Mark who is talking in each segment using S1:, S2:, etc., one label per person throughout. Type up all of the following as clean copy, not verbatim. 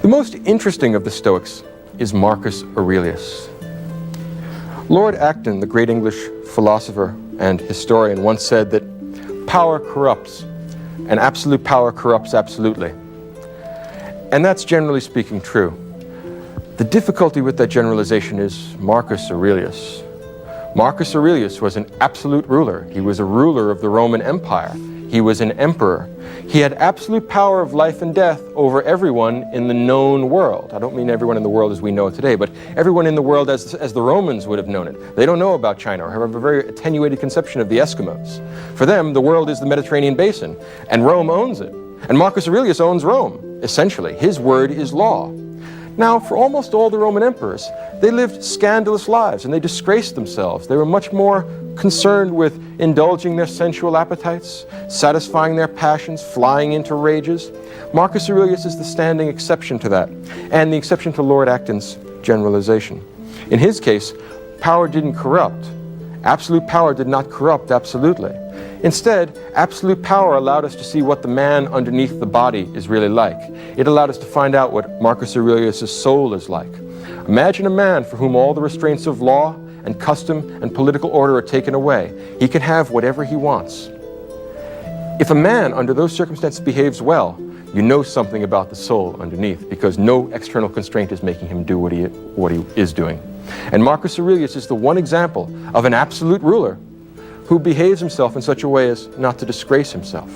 S1: The most interesting of the Stoics is Marcus Aurelius. Lord Acton, the great English philosopher and historian, once said that power corrupts, and absolute power corrupts absolutely. And that's generally speaking true. The difficulty with that generalization is Marcus Aurelius. Marcus Aurelius was an absolute ruler. He was a ruler of the Roman Empire. He was an emperor. He had absolute power of life and death over everyone in the known world. I don't mean everyone in the world as we know it today, but everyone in the world as the Romans would have known it. They don't know about China or have a very attenuated conception of the Eskimos. For them, the world is the Mediterranean basin, and Rome owns it. And Marcus Aurelius owns Rome, essentially. His word is law. Now, for almost all the Roman emperors, they lived scandalous lives and they disgraced themselves. They were much more concerned with indulging their sensual appetites, satisfying their passions, flying into rages. Marcus Aurelius is the standing exception to that, and the exception to Lord Acton's generalization. In his case, power didn't corrupt. Absolute power did not corrupt absolutely. Instead, absolute power allowed us to see what the man underneath the body is really like. It allowed us to find out what Marcus Aurelius' soul is like. Imagine a man for whom all the restraints of law and custom and political order are taken away. He can have whatever he wants. If a man under those circumstances behaves well, you know something about the soul underneath, because no external constraint is making him do what he is doing. And Marcus Aurelius is the one example of an absolute ruler who behaves himself in such a way as not to disgrace himself.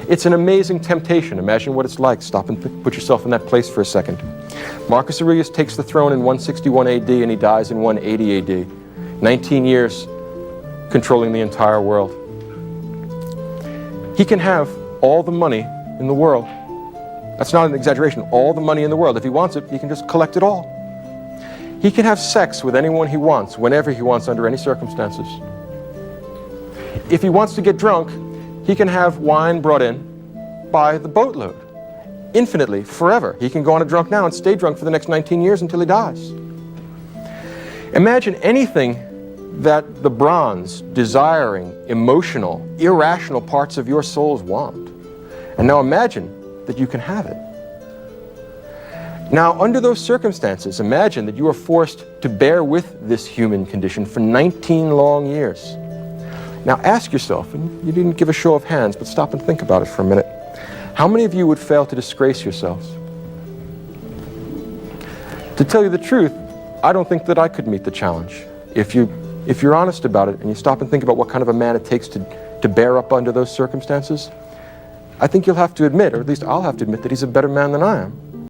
S1: It's an amazing temptation. Imagine what it's like. Stop and put yourself in that place for a second. Marcus Aurelius takes the throne in 161 AD and he dies in 180 AD. 19 years controlling the entire world. He can have all the money in the world. That's not an exaggeration. All the money in the world. If he wants it, he can just collect it all. He can have sex with anyone he wants, whenever he wants, under any circumstances. If he wants to get drunk, he can have wine brought in by the boatload, infinitely, forever. He can go on a drunk now and stay drunk for the next 19 years until he dies. Imagine anything that the bronze, desiring, emotional, irrational parts of your souls want. And now imagine that you can have it. Now, under those circumstances, imagine that you are forced to bear with this human condition for 19 long years. Now ask yourself, and you didn't give a show of hands, but stop and think about it for a minute. How many of you would fail to disgrace yourselves? To tell you the truth, I don't think that I could meet the challenge. If you're honest about it and you stop and think about what kind of a man it takes to bear up under those circumstances, I think you'll have to admit, or at least I'll have to admit, that he's a better man than I am.